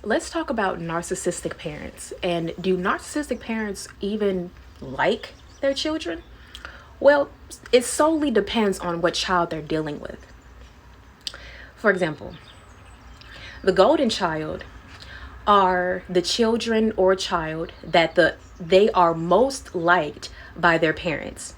Let's talk about narcissistic parents. And do narcissistic parents even like their children? Well, it solely depends on what child they're dealing with. For example, the golden child are the children or child that they are most liked by their parents.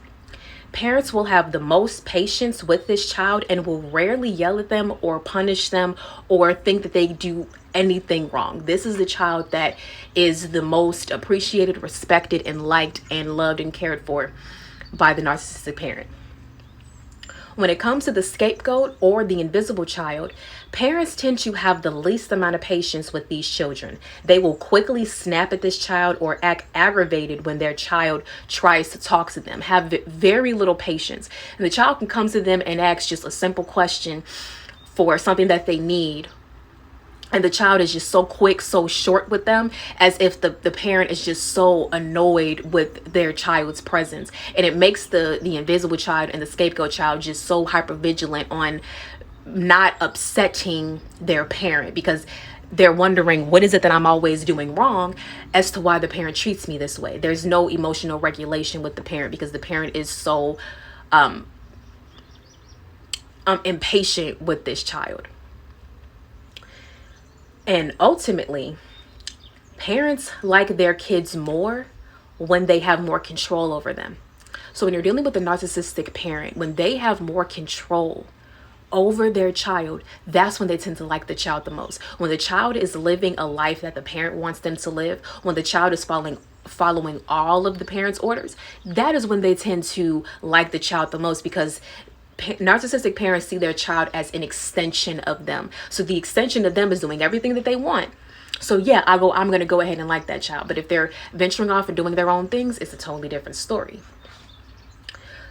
Parents will have the most patience with this child and will rarely yell at them or punish them or think that they do anything wrong. This is the child that is the most appreciated, respected, and liked and loved and cared for by the narcissistic parent. When it comes to the scapegoat or the invisible child, parents tend to have the least amount of patience with these children. They will quickly snap at this child or act aggravated when their child tries to talk to them, have very little patience. And the child can come to them and ask just a simple question for something that they need, and the child is just so quick, so short with them, as if the parent is just so annoyed with their child's presence. And it makes the invisible child and the scapegoat child just so hyper vigilant on not upsetting their parent, because they're wondering, what is it that I'm always doing wrong as to why the parent treats me this way? There's no emotional regulation with the parent because the parent is so impatient with this child. And ultimately, parents like their kids more when they have more control over them. So when you're dealing with a narcissistic parent, when they have more control over their child, that's when they tend to like the child the most. When the child is living a life that the parent wants them to live, when the child is following all of the parent's orders, that is when they tend to like the child the most, because narcissistic parents see their child as an extension of them. So the extension of them is doing everything that they want. So yeah, I'm going to go ahead and like that child. But if they're venturing off and doing their own things, it's a totally different story.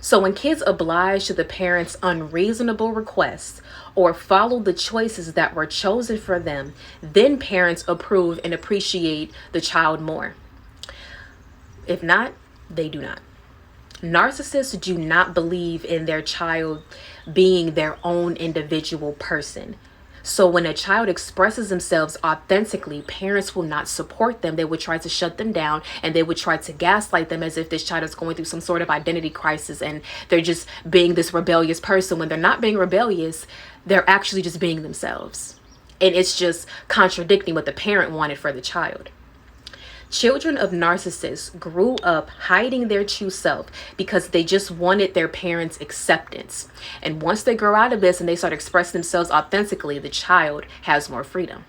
So when kids oblige to the parents' unreasonable requests or follow the choices that were chosen for them, then parents approve and appreciate the child more. If not, they do not. Narcissists do not believe in their child being their own individual person. So when a child expresses themselves authentically, parents will not support them. They would try to shut them down, and they would try to gaslight them as if this child is going through some sort of identity crisis and they're just being this rebellious person. When they're not being rebellious, they're actually just being themselves. And it's just contradicting what the parent wanted for the child. Children of narcissists grew up hiding their true self because they just wanted their parents' acceptance. And once they grow out of this and they start expressing themselves authentically, the child has more freedom.